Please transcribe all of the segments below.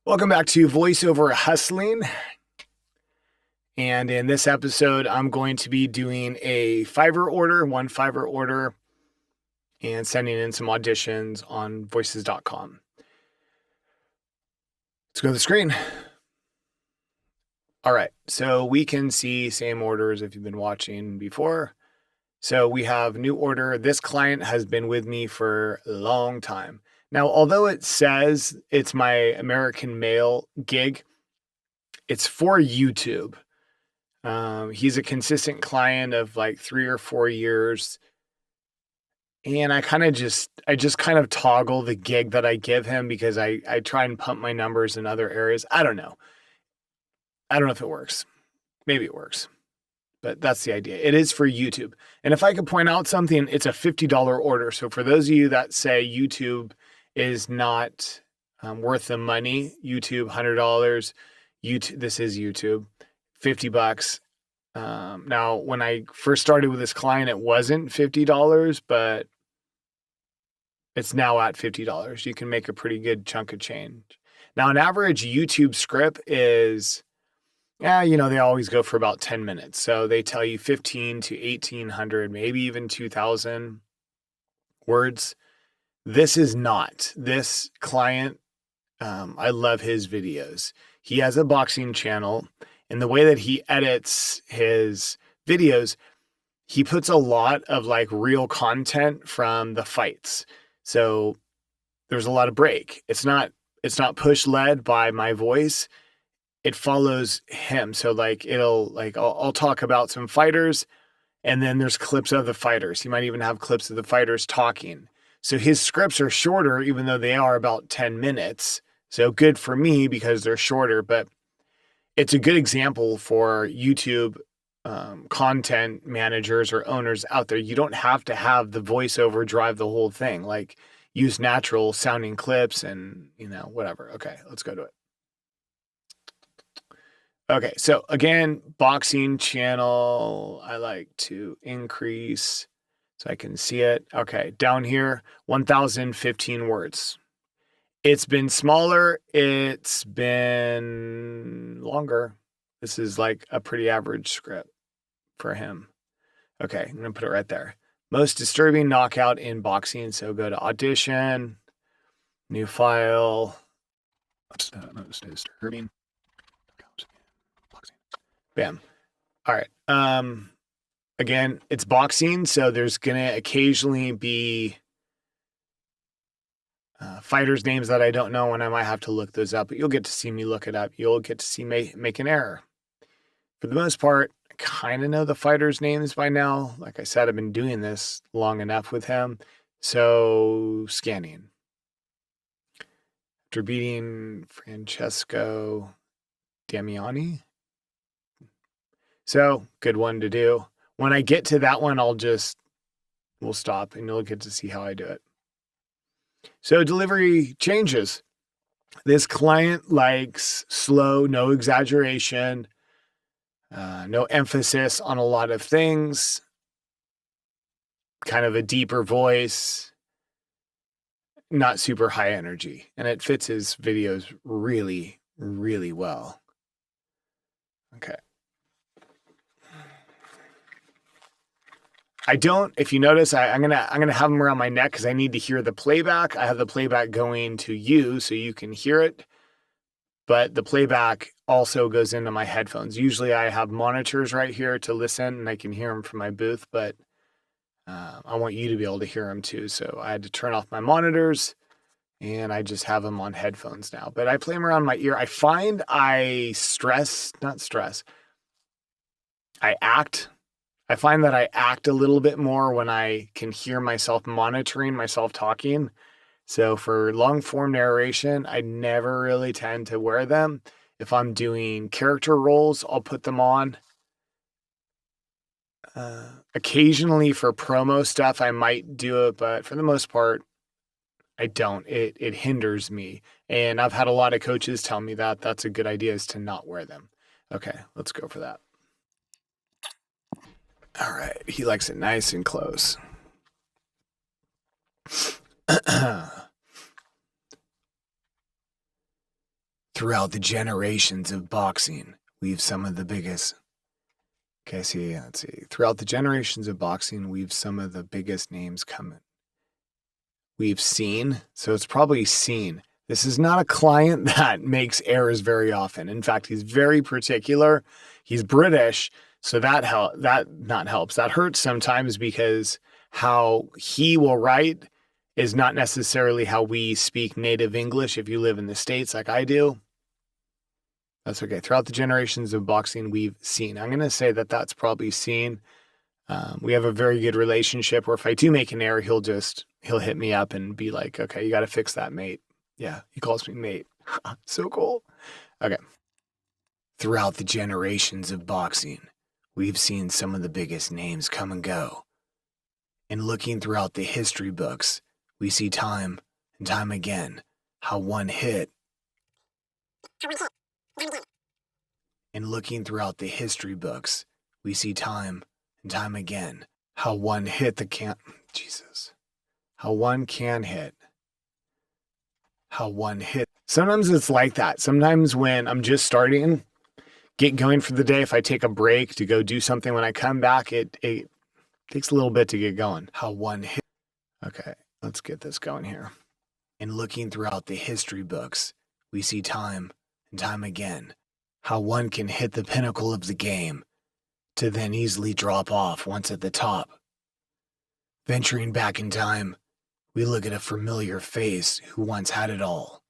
Welcome back to Voiceover Hustling. And in this episode, I'm going to be doing a one Fiverr order, and sending in some auditions on voices.com. Let's go to the screen. All right, so we can see same orders if you've been watching before. So we have new order. This client has been with me for a long time. Now, although it says it's my American Male gig, it's for YouTube. He's a consistent client of like 3 or 4 years. And I just kind of toggle the gig that I give him because I try and pump my numbers in other areas. I don't know. I don't know if it works. Maybe it works, but that's the idea. It is for YouTube. And if I could point out something, it's a $50 order. So for those of you that say YouTube is not worth the money, YouTube, $100, YouTube, this is YouTube, $50. Now, when I first started with this client, it wasn't $50, but it's now at $50. You can make a pretty good chunk of change. Now, an average YouTube script is, they always go for about 10 minutes. So they tell you 15 to 1,800, maybe even 2,000 words. This is not. This client, I love his videos. He has a boxing channel. And the way that he edits his videos, he puts a lot of like real content from the fights. So there's a lot of break. It's not push led by my voice. It follows him. So like I'll talk about some fighters, and then there's clips of the fighters. He might even have clips of the fighters talking. So his scripts are shorter, even though they are about 10 minutes. So good for me because they're shorter, but it's a good example for YouTube content managers or owners out there. You don't have to have the voiceover drive the whole thing. Like, use natural sounding clips and, whatever. Okay, let's go to it. Okay, so again, boxing channel, I like to increase so I can see it. Okay, down here, 1,015 words. It's been smaller. It's been longer. This is like a pretty average script for him. Okay, I'm going to put it right there. Most disturbing knockout in boxing. So go to audition, new file. Most disturbing. Bam. All right. Again, it's boxing. So there's going to occasionally be fighters' names that I don't know, and I might have to look those up, but you'll get to see me look it up. You'll get to see me make an error. For the most part, I kind of know the fighters' names by now. Like I said, I've been doing this long enough with him. So scanning. After beating Francesco Damiani. So good one to do. When I get to that one, we'll stop and you'll get to see how I do it. So delivery changes. This client likes slow, no exaggeration, no emphasis on a lot of things, kind of a deeper voice, not super high energy. And it fits his videos really, really well. Okay. If you notice, I'm gonna have them around my neck because I need to hear the playback. I have the playback going to you so you can hear it, but the playback also goes into my headphones. Usually I have monitors right here to listen and I can hear them from my booth, but I want you to be able to hear them too. So I had to turn off my monitors and I just have them on headphones now, but I play them around my ear. I find I find that I act a little bit more when I can hear myself monitoring myself talking. So for long form narration, I never really tend to wear them. If I'm doing character roles, I'll put them on. Occasionally for promo stuff, I might do it, but for the most part, I don't. It hinders me. And I've had a lot of coaches tell me that that's a good idea, is to not wear them. Okay, let's go for that. All right, he likes it nice and close. Throughout the generations of boxing, we've some of the biggest. Okay, let's see. Throughout the generations of boxing, we've some of the biggest names coming. We've seen, so it's probably seen. This is not a client that makes errors very often. In fact, he's very particular. He's British, so that helps. That hurts sometimes because how he will write is not necessarily how we speak native English if you live in the States like I do. That's okay. Throughout the generations of boxing, we've seen. I'm going to say that that's probably seen. We have a very good relationship where if I do make an error, he'll hit me up and be like, okay, you got to fix that, mate. Yeah, he calls me mate. So cool. Okay. Throughout the generations of boxing, we've seen some of the biggest names come and go. And looking throughout the history books, we see time and time again how one hit. And looking throughout the history books, we see time and time again how one hit the can. Jesus. How one can hit. How one hit. Sometimes it's like that. Sometimes when I'm just starting, get going for the day, if I take a break to go do something, when I come back, it takes a little bit to get going. How one hit. Okay, let's get this going here. And looking throughout the history books, we see time and time again how one can hit the pinnacle of the game to then easily drop off once at the top. Venturing back in time, we look at a familiar face who once had it all,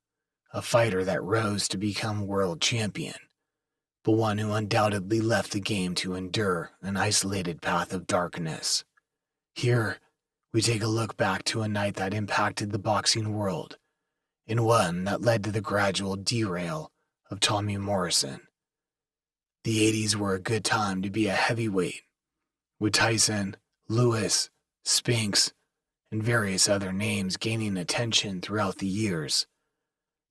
a fighter that rose to become world champion, but one who undoubtedly left the game to endure an isolated path of darkness. Here, we take a look back to a night that impacted the boxing world, and one that led to the gradual derail of Tommy Morrison. The 80s were a good time to be a heavyweight, with Tyson, Lewis, Spinks, and various other names gaining attention throughout the years.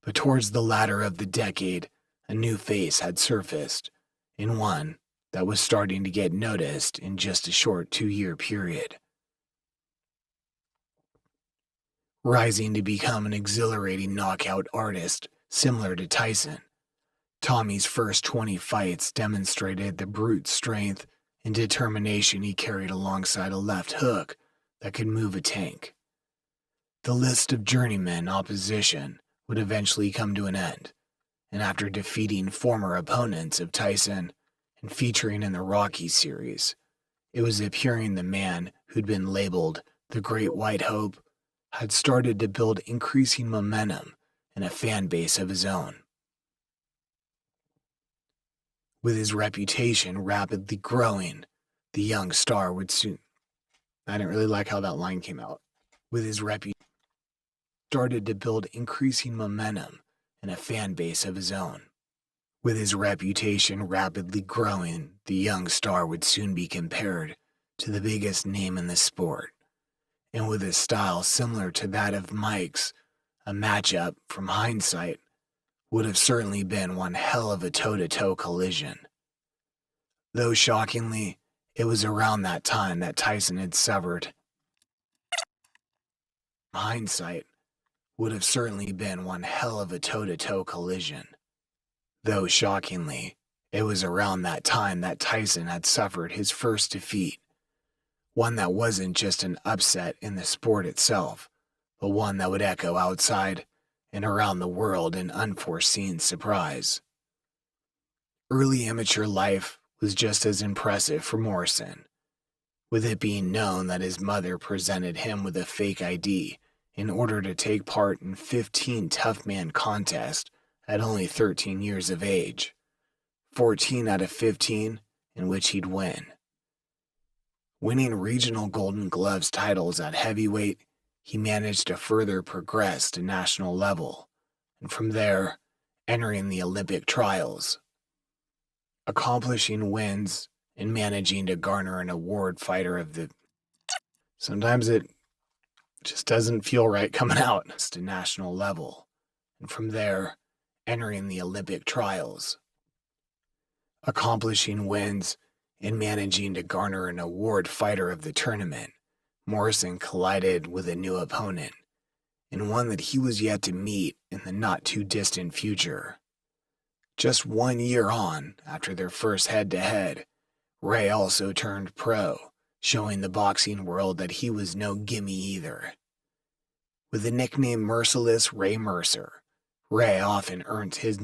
But towards the latter of the decade, a new face had surfaced, and one that was starting to get noticed in just a short 2-year period. Rising to become an exhilarating knockout artist similar to Tyson, Tommy's first 20 fights demonstrated the brute strength and determination he carried alongside a left hook that could move a tank. The list of journeyman opposition would eventually come to an end, and after defeating former opponents of Tyson and featuring in the Rocky series, it was appearing the man who'd been labeled the Great White Hope had started to build increasing momentum and a fan base of his own. With his reputation rapidly growing, the young star would soon... I didn't really like how that line came out. With his reputation started to build increasing momentum and a fan base of his own. With his reputation rapidly growing, the young star would soon be compared to the biggest name in the sport. And with a style similar to that of Mike's, a matchup, from hindsight, would have certainly been one hell of a toe-to-toe collision. Though shockingly, it was around that time that Tyson had severed. Hindsight would have certainly been one hell of a toe-to-toe collision. Though shockingly, it was around that time that Tyson had suffered his first defeat. One that wasn't just an upset in the sport itself, but one that would echo outside and around the world in unforeseen surprise. Early amateur life was just as impressive for Morrison, with it being known that his mother presented him with a fake ID in order to take part in 15 tough man contests at only 13 years of age, 14 out of 15 in which he'd win. Winning regional Golden Gloves titles at heavyweight, he managed to further progress to national level, and from there, entering the Olympic trials. Accomplishing wins and managing to garner an award fighter of the... Sometimes it just doesn't feel right coming out to national level, and from there, entering the Olympic trials. Accomplishing wins and managing to garner an award fighter of the tournament, Morrison collided with a new opponent, and one that he was yet to meet in the not-too-distant future. Just 1 year on after their first head-to-head, Ray also turned pro, showing the boxing world that he was no gimme either. With the nickname Merciless Ray Mercer, Ray often earned his...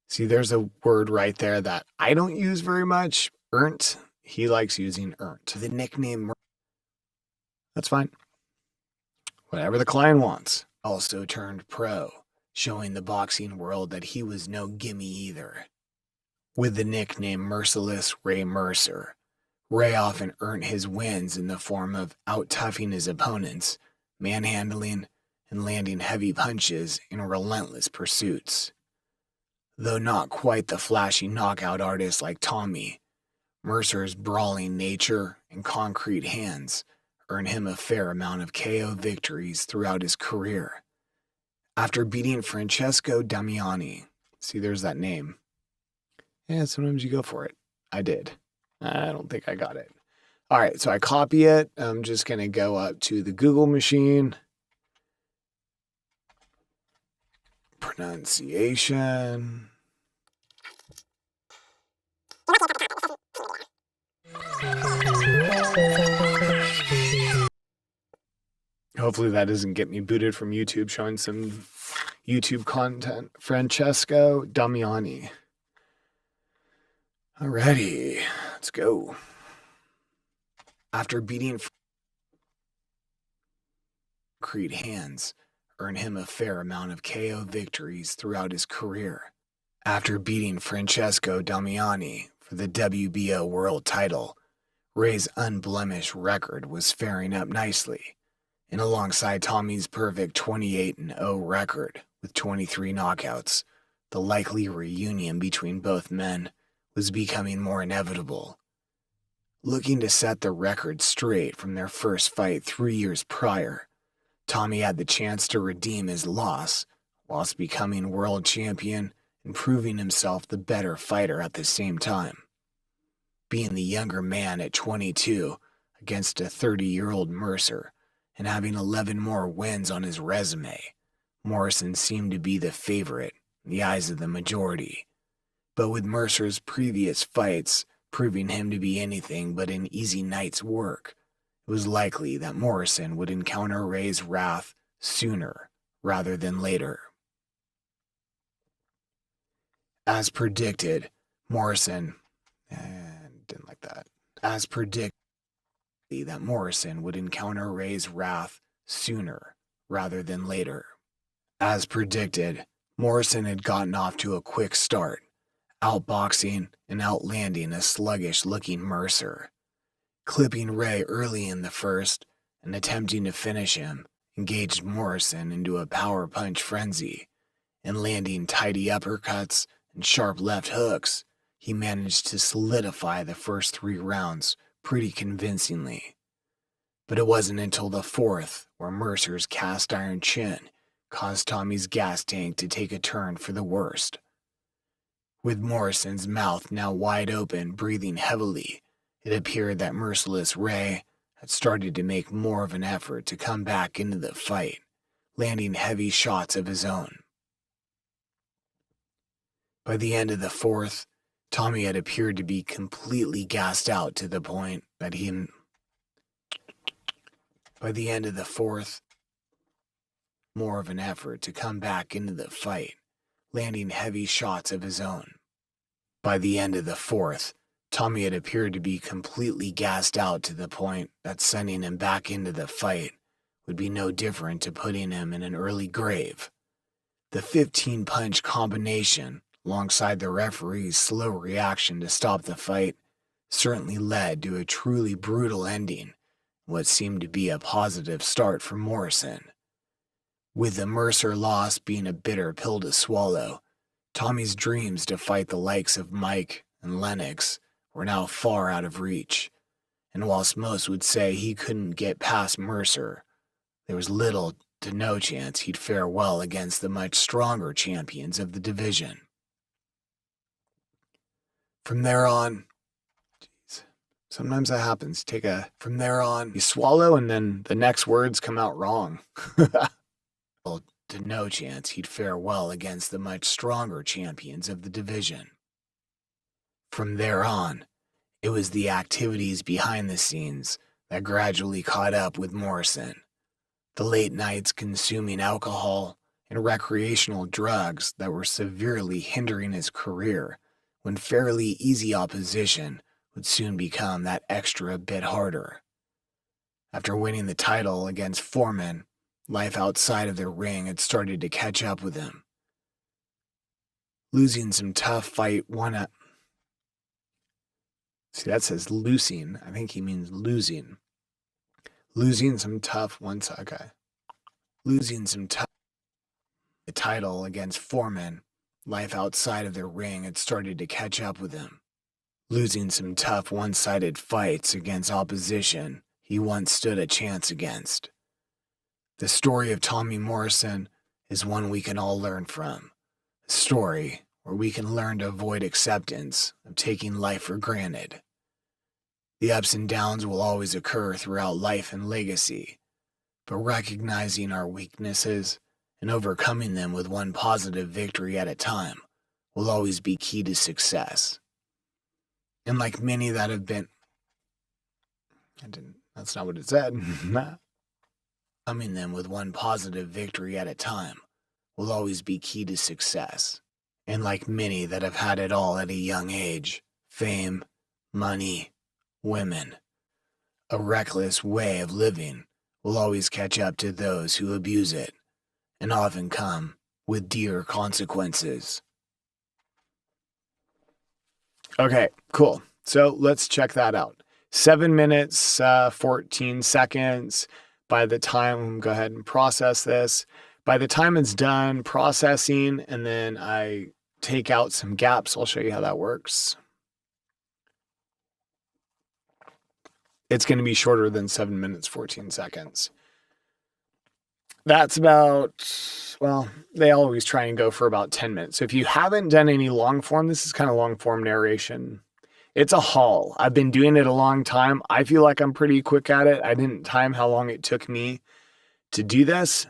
See, there's a word right there that I don't use very much. Earned. He likes using earned. The nickname... That's fine. Whatever the client wants. Also turned pro, showing the boxing world that he was no gimme either. With the nickname Merciless Ray Mercer, Ray often earned his wins in the form of out-toughing his opponents, manhandling, and landing heavy punches in relentless pursuits. Though not quite the flashy knockout artist like Tommy, Mercer's brawling nature and concrete hands earned him a fair amount of KO victories throughout his career. After beating Francesco Damiani, see, there's that name. Yeah, sometimes you go for it. I did. I don't think I got it. All right, so I copy it. I'm just going to go up to the Google machine. Pronunciation. Hopefully that doesn't get me booted from YouTube showing some YouTube content. Francesco Damiani. Alrighty, let's go. After beating concrete hands, earned him a fair amount of KO victories throughout his career. After beating Francesco Damiani for the WBO world title, Ray's unblemished record was faring up nicely, and alongside Tommy's perfect 28-0 record with 23 knockouts, the likely reunion between both men was becoming more inevitable. Looking to set the record straight from their first fight 3 years prior, Tommy had the chance to redeem his loss whilst becoming world champion and proving himself the better fighter at the same time. Being the younger man at 22 against a 30-year-old Mercer and having 11 more wins on his resume, Morrison seemed to be the favorite in the eyes of the majority. But with Mercer's previous fights proving him to be anything but an easy night's work, it was likely that Morrison would encounter Ray's wrath sooner rather than later. As predicted, Morrison didn't like that. As predicted, that Morrison would encounter Ray's wrath sooner rather than later. As predicted, Morrison had gotten off to a quick start, outboxing and outlanding a sluggish-looking Mercer. Clipping Ray early in the first and attempting to finish him, engaged Morrison into a power punch frenzy, and landing tidy uppercuts and sharp left hooks, he managed to solidify the first 3 rounds pretty convincingly. But it wasn't until the fourth where Mercer's cast iron chin caused Tommy's gas tank to take a turn for the worst. With Morrison's mouth now wide open, breathing heavily, it appeared that Merciless Ray had started to make more of an effort to come back into the fight, landing heavy shots of his own. By the end of the fourth, Tommy had appeared to be completely gassed out to the point that more of an effort to come back into the fight, landing heavy shots of his own. By the end of the fourth, Tommy had appeared to be completely gassed out to the point that sending him back into the fight would be no different to putting him in an early grave. The 15-punch combination, alongside the referee's slow reaction to stop the fight, certainly led to a truly brutal ending, what seemed to be a positive start for Morrison. With the Mercer loss being a bitter pill to swallow, Tommy's dreams to fight the likes of Mike and Lennox were now far out of reach, and whilst most would say he couldn't get past Mercer, there was little to no chance he'd fare well against the much stronger champions of the division. From there on, sometimes that happens. From there on, you swallow and then the next words come out wrong. to no chance he'd fare well against the much stronger champions of the division. From there on, it was the activities behind the scenes that gradually caught up with Morrison. The late nights consuming alcohol and recreational drugs that were severely hindering his career, when fairly easy opposition would soon become that extra bit harder. After winning the title against Foreman, life outside of the ring had started to catch up with him. Losing some tough fight one up. See, that says losing. I think he means losing. Losing some tough ones. Okay. Losing some tough. The title against Foreman, life outside of the ring had started to catch up with him. Losing some tough one-sided fights against opposition he once stood a chance against. The story of Tommy Morrison is one we can all learn from. A story where we can learn to avoid acceptance of taking life for granted. The ups and downs will always occur throughout life and legacy, but recognizing our weaknesses and overcoming them with one positive victory at a time will always be key to success. And like many that have been... That's not what it said. Overcoming them with one positive victory at a time will always be key to success. And like many that have had it all at a young age, fame, money, women, a reckless way of living will always catch up to those who abuse it, and often come with dear consequences. Okay, cool. So let's check that out. 7 minutes, 14 seconds. By the time, go ahead and process this. By the time it's done processing, and then I take out some gaps, I'll show you how that works. It's going to be shorter than 7 minutes, 14 seconds. That's about, well, they always try and go for about 10 minutes. So if you haven't done any long form, this is kind of long form narration. It's a haul. I've been doing it a long time. I feel like I'm pretty quick at it. I didn't time how long it took me to do this,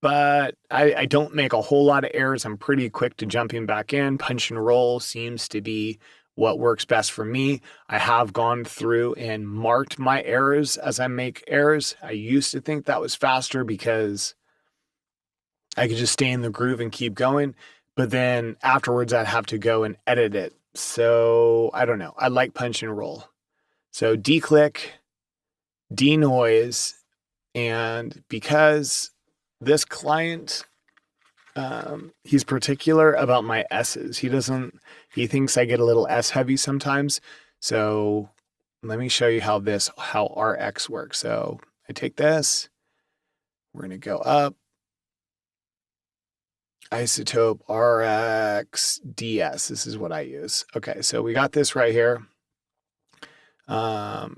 but I don't make a whole lot of errors. I'm pretty quick to jumping back in. Punch and roll seems to be what works best for me. I have gone through and marked my errors as I make errors. I used to think that was faster because I could just stay in the groove and keep going, but then afterwards I'd have to go and edit it. So I don't know. I like punch and roll. So declick, denoise, and because this client, he's particular about my S's. He thinks I get a little S heavy sometimes. So let me show you how RX works. So I take this, we're going to go up, isotope RX DS. This is what I use. Okay. So we got this right here.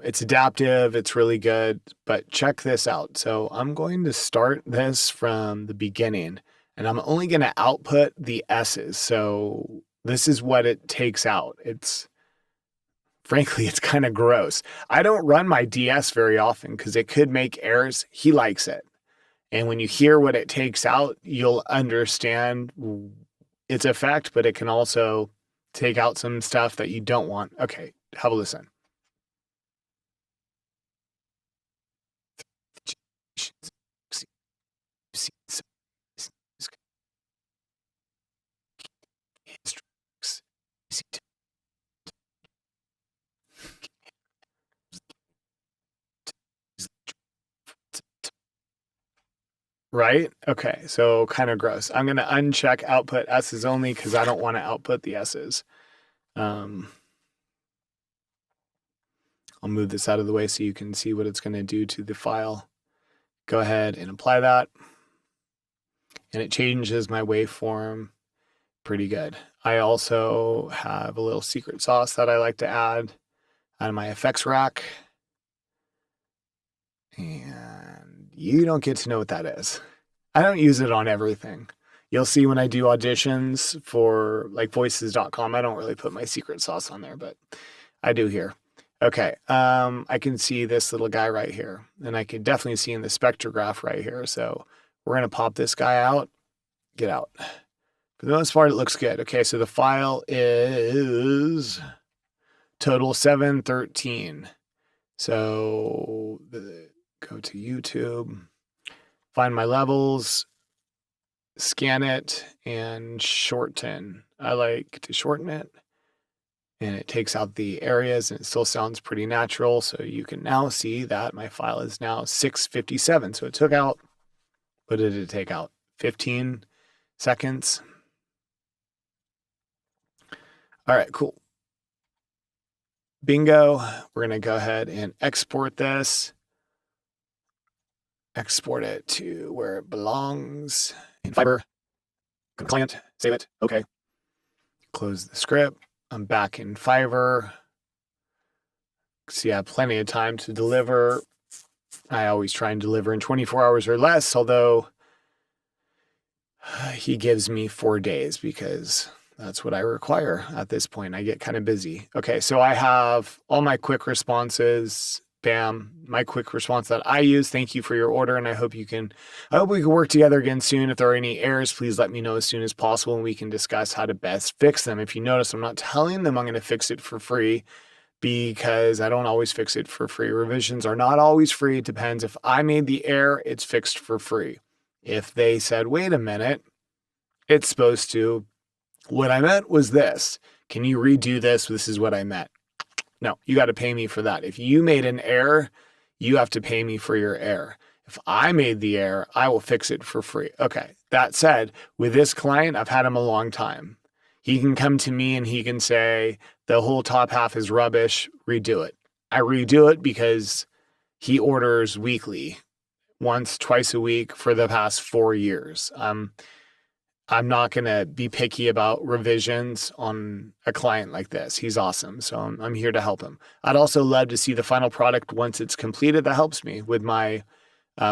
It's adaptive. It's really good, but check this out. So I'm going to start this from the beginning, and I'm only going to output the S's. So this is what it takes out. Frankly, it's kind of gross. I don't run my DS very often because it could make errors. He likes it. And when you hear what it takes out, you'll understand its effect, but it can also take out some stuff that you don't want. Okay, have a listen. Right? Okay, so kind of gross. I'm going to uncheck output S's only because I don't want to output the S's. I'll move this out of the way so you can see what it's going to do to the file. Go ahead and apply that. And it changes my waveform pretty good. I also have a little secret sauce that I like to add out of my effects rack. And you don't get to know what that is. I don't use it on everything. You'll see when I do auditions for like voices.com, I don't really put my secret sauce on there, but I do here. Okay, I can see this little guy right here, and I can definitely see in the spectrograph right here. So We're going to pop this guy out. Get out. For the most part, it looks good. Okay, so the file is total 713. So go to YouTube, find my levels, scan it, and shorten. I like to shorten it. And it takes out the areas and it still sounds pretty natural. So you can now see that my file is now 657. So it took out, what did it take out? 15 seconds. All right, cool. Bingo. We're going to go ahead and export this. Export it to where it belongs in Fiverr. Client, save it. Okay. Close the script. I'm back in Fiverr. See, I have plenty of time to deliver. I always try and deliver in 24 hours or less, although he gives me 4 days because that's what I require at this point. I get kind of busy. Okay, so I have all my quick responses. Bam, my quick response that I use. Thank you for your order, and I hope we can work together again soon. If there are any errors, please let me know as soon as possible, and we can discuss how to best fix them. If you notice, I'm not telling them I'm going to fix it for free because I don't always fix it for free. Revisions are not always free. It depends. If I made the error, it's fixed for free. If they said, wait a minute, it's supposed to, what I meant was this. Can you redo this? This is what I meant. No, you got to pay me for that. If you made an error, you have to pay me for your error. If I made the error, I will fix it for free. Okay. That said, with this client, I've had him a long time. He can come to me and he can say, the whole top half is rubbish, redo it. I redo it because he orders weekly, once, twice a week for the past 4 years. I'm not going to be picky about revisions on a client like this. He's awesome. So I'm here to help him. I'd also love to see the final product once it's completed. That helps me with my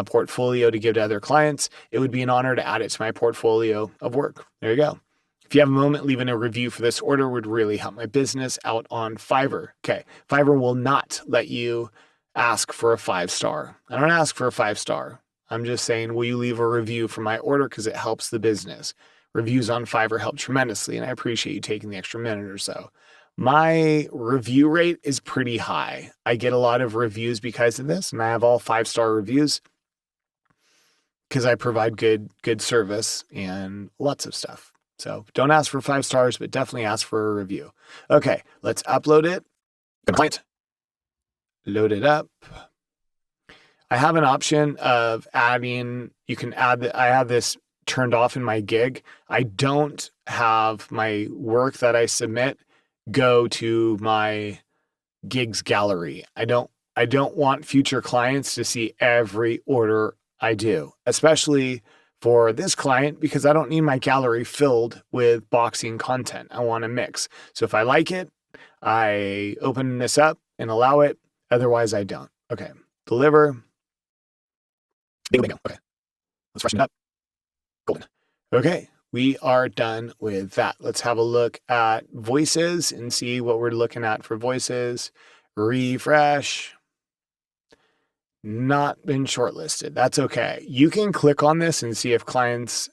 portfolio to give to other clients. It would be an honor to add it to my portfolio of work. There you go. If you have a moment, leaving a review for this order would really help my business out on Fiverr. Okay. Fiverr will not let you ask for a 5-star. I don't ask for a 5-star. I'm just saying, will you leave a review for my order because it helps the business. Reviews on Fiverr help tremendously, and I appreciate you taking the extra minute or so. My review rate is pretty high. I get a lot of reviews because of this, and I have all 5-star reviews because I provide good service and lots of stuff. So don't ask for 5 stars, but definitely ask for a review. Okay, let's upload it. Client. Load it up. I have an option of adding, you can add, I have this turned off in my gig. I don't have my work that I submit go to my gigs gallery. I don't want future clients to see every order I do, especially for this client, because I don't need my gallery filled with boxing content. I want a mix. So if I like it, I open this up and allow it. Otherwise, I don't. Okay. Deliver. Bingo. Okay. Let's freshen it up. Golden. Okay. We are done with that. Let's have a look at voices and see what we're looking at for voices. Refresh. Not been shortlisted. That's okay. You can click on this and see if clients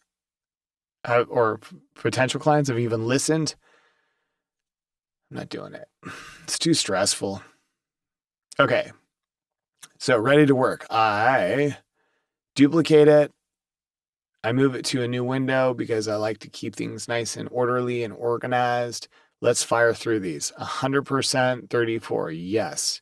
have, or potential clients have even listened. I'm not doing it. It's too stressful. Okay. So ready to work. I duplicate it. I move it to a new window because I like to keep things nice and orderly and organized. Let's fire through these. 100% 34. Yes.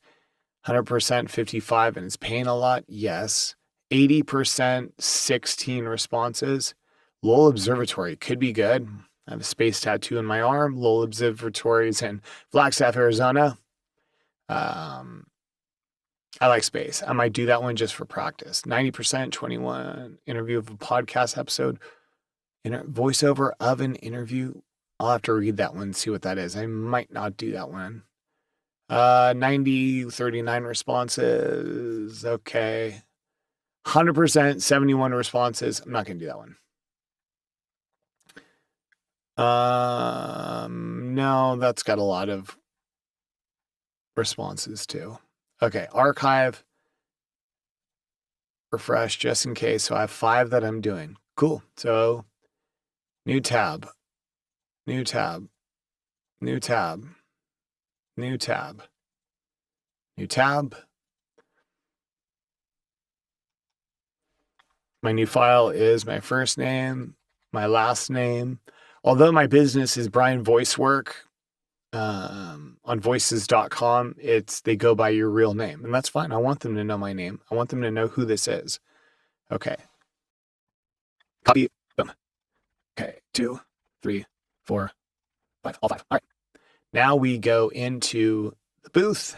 100% 55 and it's paying a lot. Yes. 80% 16 responses. Lowell Observatory could be good. I have a space tattoo in my arm. Lowell Observatory is in Flagstaff, Arizona. I like space. I might do that one just for practice. 90%, 21 interview of a podcast episode. Voiceover of an interview. I'll have to read that one, see what that is. I might not do that one. 90, 39 responses. Okay. 100%, 71 responses. I'm not going to do that one. No, that's got a lot of responses too. Okay. Archive. refresh just in case. So I have 5 that I'm doing. Cool. So new tab, new tab, new tab, new tab, new tab. My new file is my first name, my last name. Although my business is Brian Voice Work, on voices.com, they go by your real name, and that's fine. I want them to know my name. I want them to know who this is. Okay. Copy. Boom. Okay. 2, 3, 4, 5. All 5. All right. Now we go into the booth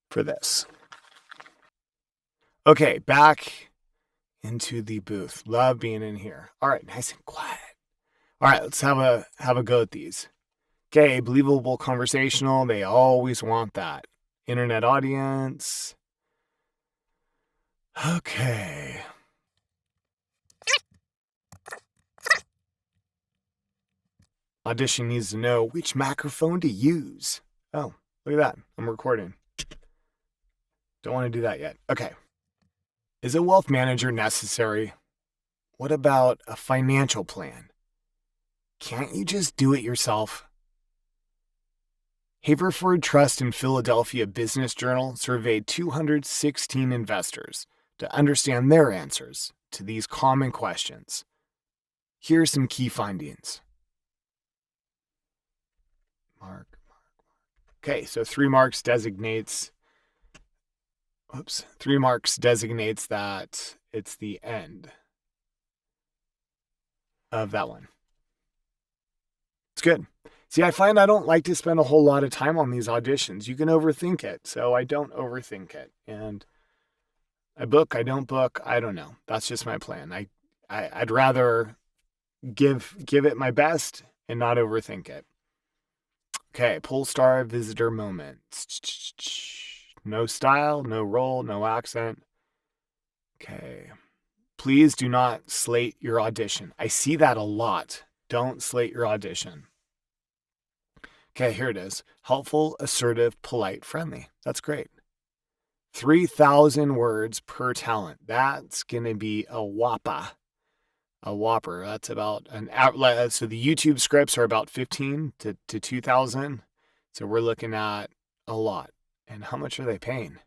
for this. Okay. Back into the booth. Love being in here. All right. Nice and quiet. All right. Let's have a go at these. Okay. Believable conversational. They always want that. Internet audience. Okay. Audition needs to know which microphone to use. Oh, look at that. I'm recording. Don't want to do that yet. Okay. Is a wealth manager necessary? What about a financial plan? Can't you just do it yourself? Haverford Trust and Philadelphia Business Journal surveyed 216 investors to understand their answers to these common questions. Here are some key findings. Mark. Okay, so 3 marks designates that it's the end of that one. It's good. See, I find I don't like to spend a whole lot of time on these auditions. You can overthink it, so I don't overthink it. And I book, I don't book, I don't know. That's just my plan. I'd rather give it my best and not overthink it. Okay, Polestar visitor moment. No style, no role, no accent. Okay. Please do not slate your audition. I see that a lot. Don't slate your audition. Okay, here it is. Helpful, assertive, polite, friendly. That's great. 3,000 words per talent. That's going to be a whopper. A whopper. That's about so the YouTube scripts are about 15 to 2,000. So we're looking at a lot. And how much are they paying?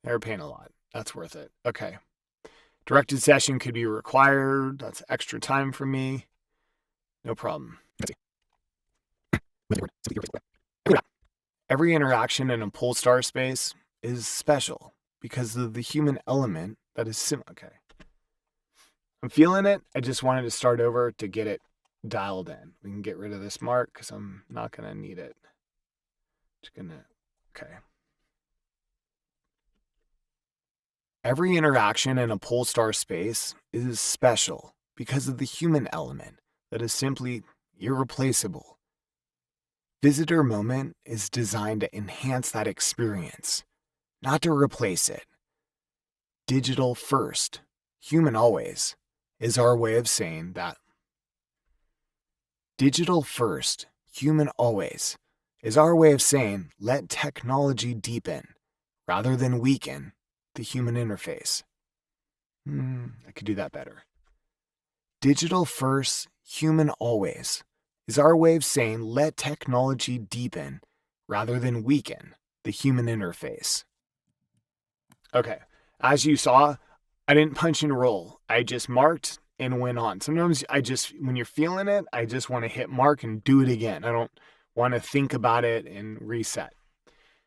They're paying a lot. That's worth it. Okay. Directed session could be required. That's extra time for me. No problem. Every interaction in a Polestar space is special because of the human element that is similar. Okay. I'm feeling it. I just wanted to start over to get it dialed in. We can get rid of this mark because I'm not going to need it. Okay. Every interaction in a Polestar space is special because of the human element that is simply irreplaceable. Visitor moment is designed to enhance that experience, not to replace it. Digital first, human always, is our way of saying that. Digital first, human always, is our way of saying let technology deepen rather than weaken the human interface. I could do that better. Digital first, human always, is our way of saying let technology deepen rather than weaken the human interface. Okay, as you saw, I didn't punch and roll. I just marked and went on. Sometimes when you're feeling it, I just want to hit mark and do it again. I don't want to think about it and reset,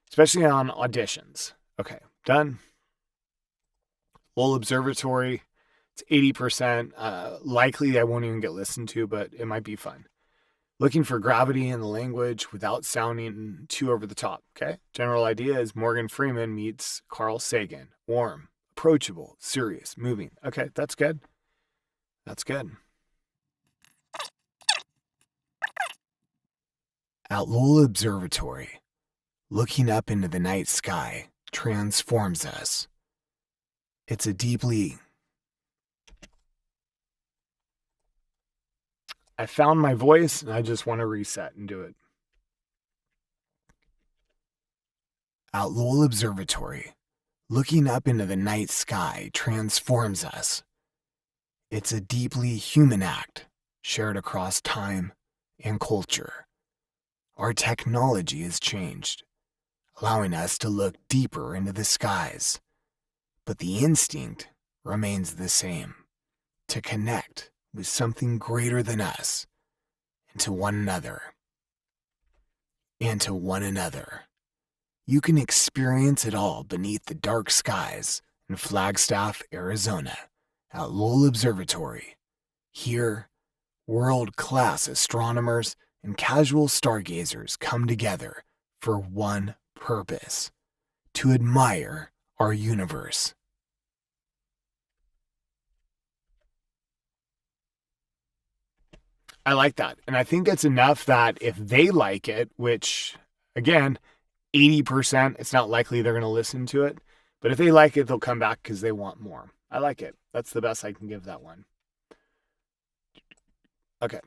especially on auditions. Okay, done. Lowell Observatory, it's 80%. Likely I won't even get listened to, but it might be fun. Looking for gravity in the language without sounding too over the top, okay? General idea is Morgan Freeman meets Carl Sagan. Warm, approachable, serious, moving. Okay, that's good. That's good. At Lowell Observatory, looking up into the night sky transforms us. It's a deeply... I found my voice and I just want to reset and do it. At Lowell Observatory, Looking up into the night sky transforms us. It's a deeply human act, shared across time and culture. Our technology has changed, allowing us to look deeper into the skies. But the instinct remains the same, to connect with something greater than us, and to one another. You can experience it all beneath the dark skies in Flagstaff, Arizona, at Lowell Observatory. Here, world-class astronomers and casual stargazers come together for one purpose: to admire our universe. I like that. And I think it's enough that if they like it, which, again, 80%, it's not likely they're going to listen to it. But if they like it, they'll come back because they want more. I like it. That's the best I can give that one. Okay.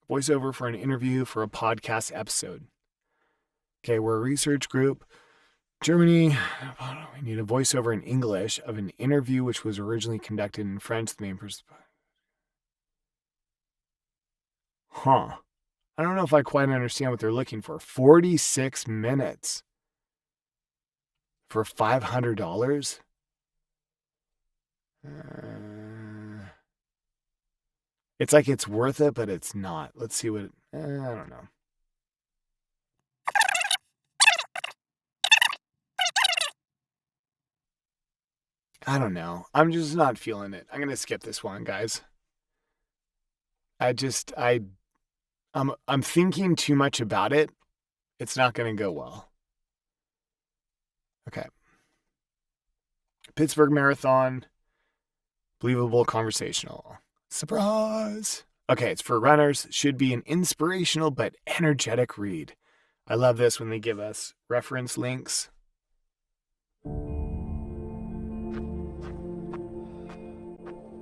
Voiceover for an interview for a podcast episode. Okay, we're a research group. Germany, we need a voiceover in English of an interview which was originally conducted in French. The main person. I don't know if I quite understand what they're looking for. 46 minutes for $500? It's like it's worth it, but it's not. Let's see what... I don't know. I don't know. I'm just not feeling it. I'm going to skip this one, guys. I'm thinking too much about it. It's not going to go well. Okay. Pittsburgh Marathon. Believable conversational. Surprise. Okay, it's for runners. Should be an inspirational but energetic read. I love this when they give us reference links.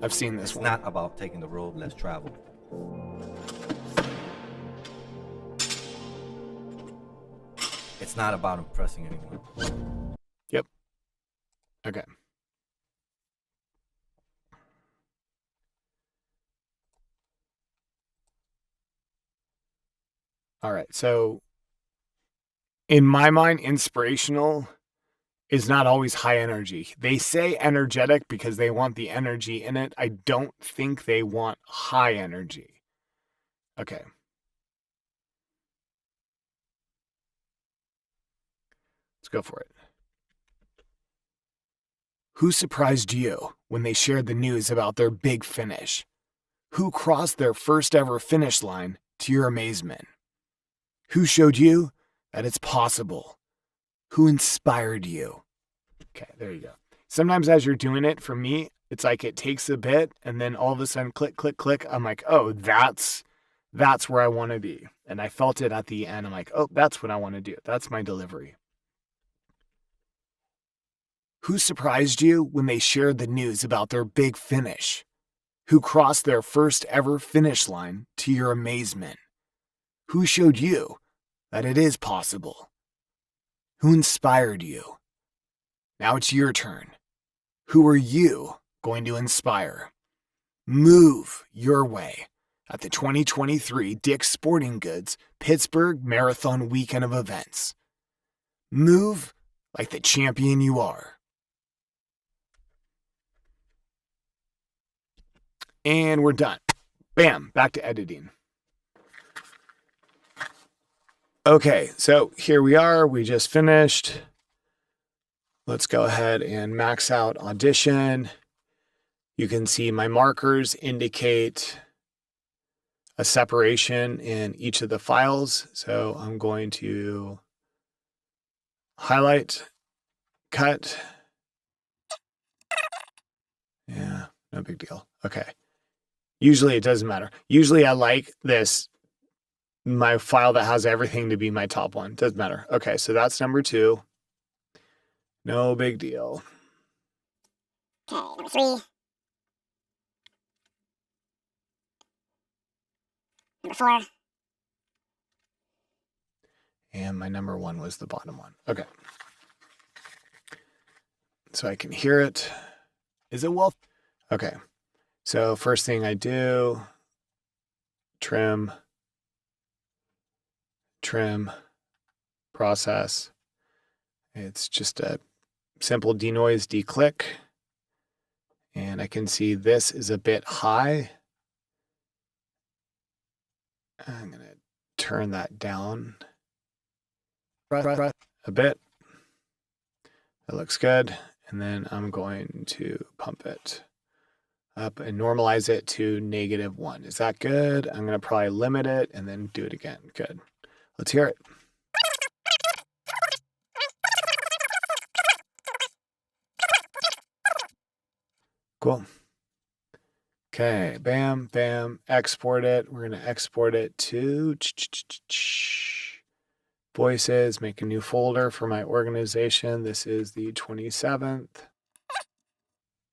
I've seen this one. It's not about taking the road less traveled. It's not about impressing anyone. Yep. Okay. All right. So in my mind, inspirational is not always high energy. They say energetic because they want the energy in it. I don't think they want high energy. Okay. Let's go for it. Who surprised you when they shared the news about their big finish? Who crossed their first ever finish line to your amazement? Who showed you that it's possible? Who inspired you? Okay, there you go. Sometimes as you're doing it, for me, it's like it takes a bit and then all of a sudden click, click, click. I'm like, oh, that's where I want to be. And I felt it at the end. I'm like, oh, that's what I want to do. That's my delivery. Who surprised you when they shared the news about their big finish? Who crossed their first ever finish line to your amazement? Who showed you that it is possible? Who inspired you? Now it's your turn. Who are you going to inspire? Move your way at the 2023 Dick's Sporting Goods Pittsburgh Marathon Weekend of Events. Move like the champion you are. And we're done. Bam, back to editing. Okay, so here we are. We just finished. Let's go ahead and max out Audition. You can see my markers indicate a separation in each of the files. So I'm going to highlight, cut. Yeah, no big deal. Okay. Usually it doesn't matter. Usually I like this, my file that has everything to be my top one. Doesn't matter. Okay, so that's number 2. No big deal. Okay, number 3. Number 4. And my number 1 was the bottom one. Okay. so I can hear it. Is it wolf? Okay. So first thing I do, trim, process. It's just a simple denoise, declick. And I can see this is a bit high. I'm going to turn that down a bit. That looks good. And then I'm going to pump it up and normalize it to -1. Is that good? I'm going to probably limit it and then do it again. Good. Let's hear it. Cool. Okay, bam, bam, export it. We're going to export it to voices, make a new folder for my organization. This is the 27th.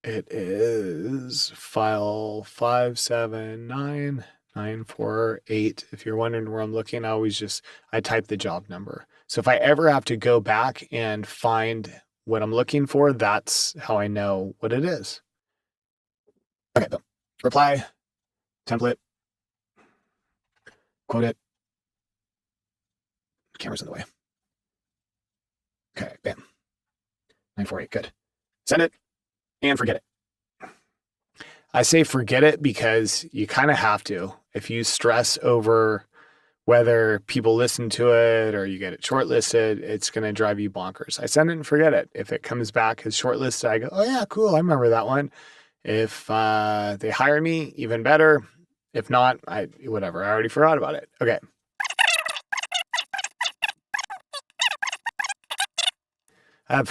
It is file 5799948. If you're wondering where I'm looking, I type the job number. So if I ever have to go back and find what I'm looking for, that's how I know what it is. Okay, boom. Reply, template, quote it. Camera's in the way. Okay, bam. 948, good. Send it and forget it. I say forget it because you kind of have to. If you stress over whether people listen to it or you get it shortlisted, it's going to drive you bonkers. I send it and forget it. If it comes back as shortlisted, I go, oh yeah, cool, I remember that one. If they hire me, even better. If not, whatever. I already forgot about it. Okay. I have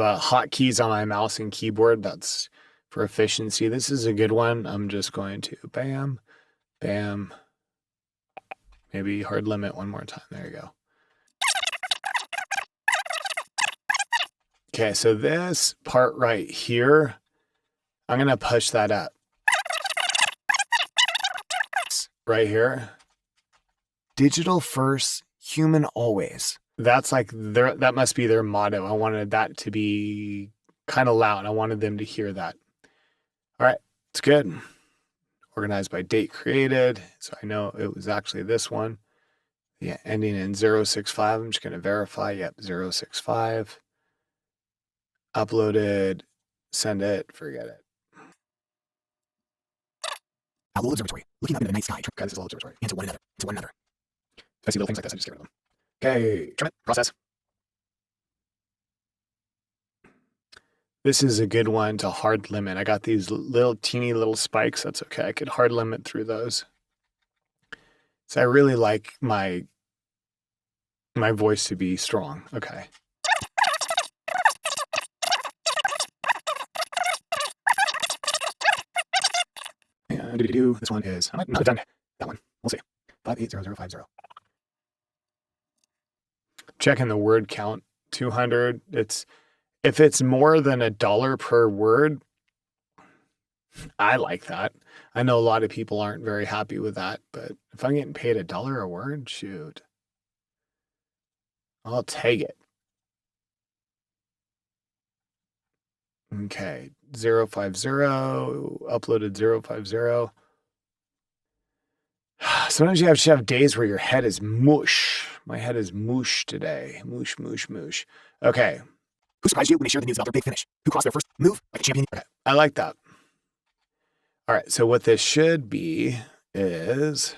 hotkeys on my mouse and keyboard. That's for efficiency. This is a good one. I'm just going to bam, bam. Maybe hard limit one more time. There you go. Okay, so this part right here, I'm going to push that up. Right here. Digital first, human always. That's that must be their motto. I wanted that to be kind of loud. I wanted them to hear that. All right, it's good. Organized by date created. So I know it was actually this one. Yeah, ending in 065. I'm just going to verify. Yep, 065. Uploaded. Send it. Forget it. Owl Observatory. Looking up into the night sky. Guys, this is Owl Observatory. And to one another. To one another. If I see little things like this, I just get rid of them. Okay, trim it. Process. This is a good one to hard limit. I got these teeny little spikes. That's okay. I could hard limit through those. So I really like my voice to be strong. Okay. And this one is, I might not have done that one. We'll see. 580050. Checking the word count, 200. If it's more than $1 per word, I like that. I know a lot of people aren't very happy with that, but if I'm getting paid $1 a word, shoot, I'll take it. Okay, 050, uploaded 050. Sometimes you should have days where your head is mush. My head is mush today. Mush, mush, mush. Okay. Who surprised you when they shared the news about their big finish? Who crossed their first move like a champion? Okay. I like that. All right, so what this should be is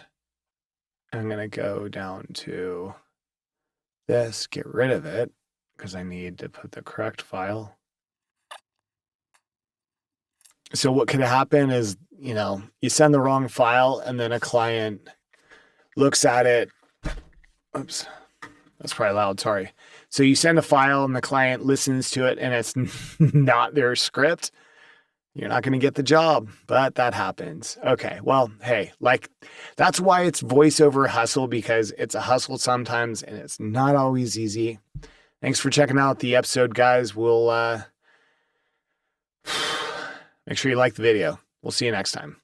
I'm going to go down to this, get rid of it, because I need to put the correct file. So what could happen is, you send the wrong file and then a client looks at it. Oops, that's probably loud, sorry. So you send a file and the client listens to it and it's not their script. You're not going to get the job, but that happens. Okay, well, hey, that's why it's voiceover hustle, because it's a hustle sometimes and it's not always easy. Thanks for checking out the episode, guys. We'll make sure you like the video. We'll see you next time.